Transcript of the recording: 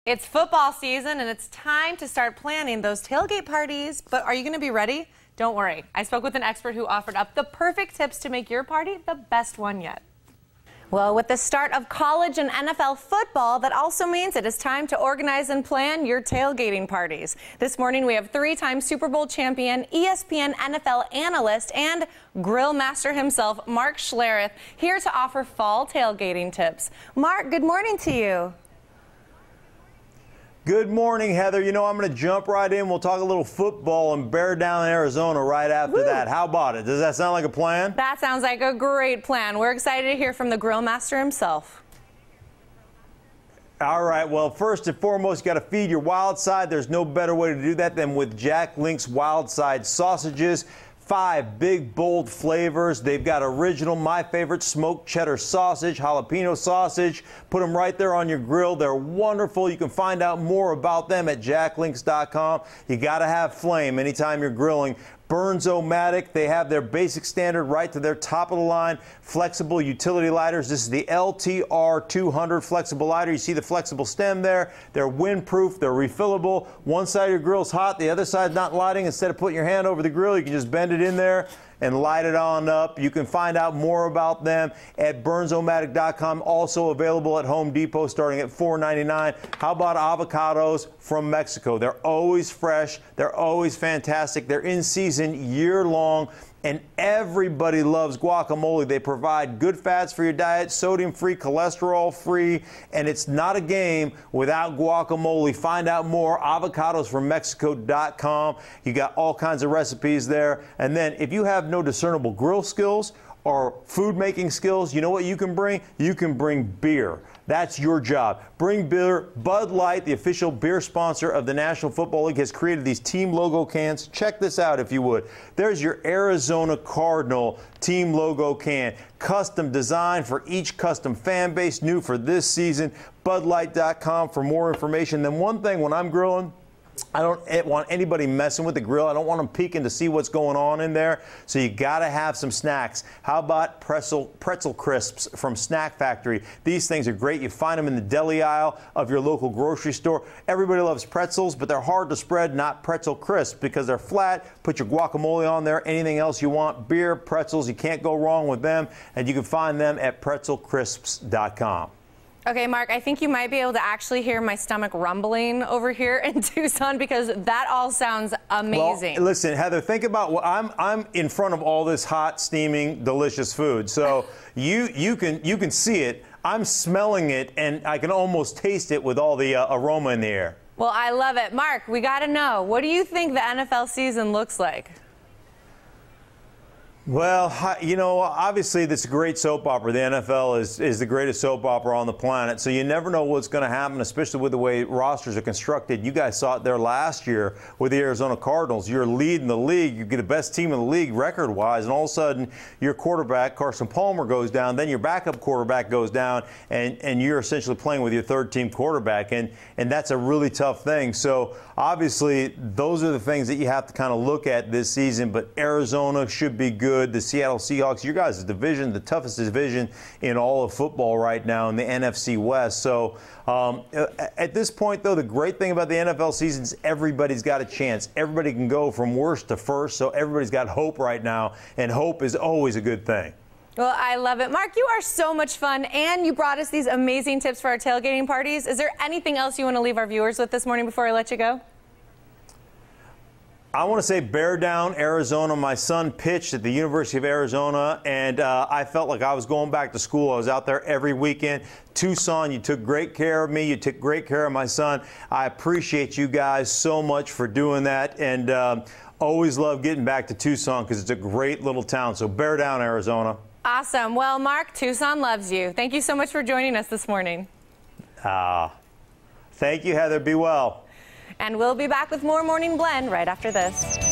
It's football season, and it's time to start planning those tailgate parties. But are you going to be ready? Don't worry. I spoke with an expert who offered up the perfect tips to make your party the best one yet. Well, with the start of college and NFL football, that also means it is time to organize and plan your tailgating parties. This morning, we have three-time Super Bowl champion, ESPN NFL analyst, and grill master himself, Mark Schlereth, here to offer fall tailgating tips. Mark, good morning to you. Good morning, Heather. You know, I'm going to jump right in. We'll talk a little football and bear down in Arizona right after that. How about it? Does that sound like a plan? That sounds like a great plan. We're excited to hear from the grill master himself. All right. Well, first and foremost, you got to feed your wild side. There's no better way to do that than with Jack Link's Wild Side sausages. 5 big, bold flavors. They've got original, my favorite, smoked cheddar sausage, jalapeno sausage. Put them right there on your grill. They're wonderful. You can find out more about them at jacklinks.com. You got to have flame anytime you're grilling. Burns-O-Matic, they have their basic standard right to their top of the line. Flexible utility lighters. This is the LTR 200 flexible lighter. You see the flexible stem there. They're windproof. They're refillable. One side of your grill's hot. The other side's not lighting. Instead of putting your hand over the grill, you can just bend it in there and light it on up. You can find out more about them at BurnsOmatic.com. Also available at Home Depot starting at $4.99. How about avocados from Mexico? They're always fresh. They're always fantastic. They're in season year long. And everybody loves guacamole. They provide good fats for your diet, sodium-free, cholesterol-free, and it's not a game without guacamole. Find out more, avocadosfrommexico.com. You got all kinds of recipes there. And then if you have no discernible grill skills or food-making skills, you know what you can bring? You can bring beer. That's your job. Bring beer. Bud Light, the official beer sponsor of the National Football League, has created these team logo cans. Check this out if you would. There's your Arizona Cardinal team logo can. Custom designed for each custom fan base, new for this season. BudLight.com for more information. Then one thing when I'm grilling, I don't want anybody messing with the grill. I don't want them peeking to see what's going on in there. So you got to have some snacks. How about pretzel crisps from Snack Factory? These things are great. You find them in the deli aisle of your local grocery store. Everybody loves pretzels, but they're hard to spread, not pretzel crisps, because they're flat. Put your guacamole on there, anything else you want. Beer, pretzels, you can't go wrong with them. And you can find them at pretzelcrisps.com. Okay, Mark, I think you might be able to actually hear my stomach rumbling over here in Tucson because that all sounds amazing. Well, listen, Heather, think about what I'm in front of all this hot, steaming, delicious food. So you can see it. I'm smelling it, and I can almost taste it with all the aroma in the air. Well, I love it. Mark, we got to know, what do you think the NFL season looks like? Well, you know, obviously this is a great soap opera. The NFL is the greatest soap opera on the planet, so you never know what's going to happen, especially with the way rosters are constructed. You guys saw it there last year with the Arizona Cardinals. You're leading the league. You get the best team in the league record-wise, and all of a sudden your quarterback, Carson Palmer, goes down. Then your backup quarterback goes down, and you're essentially playing with your third-team quarterback, and that's a really tough thing. So obviously those are the things that you have to kind of look at this season, but Arizona should be good. The Seattle Seahawks, your guys' division, the toughest division in all of football right now in the NFC West. So at this point, though, the great thing about the NFL season is everybody's got a chance. Everybody can go from worst to first, so everybody's got hope right now, and hope is always a good thing. Well, I love it. Mark, you are so much fun, and you brought us these amazing tips for our tailgating parties. Is there anything else you want to leave our viewers with this morning before I let you go? I want to say bear down, Arizona. My son pitched at the University of Arizona, and I felt like I was going back to school. I was out there every weekend. Tucson, you took great care of me. You took great care of my son. I appreciate you guys so much for doing that, and always love getting back to Tucson because it's a great little town. So bear down, Arizona. Awesome. Well, Mark, Tucson loves you. Thank you so much for joining us this morning. Thank you, Heather. Be well. And we'll be back with more Morning Blend right after this.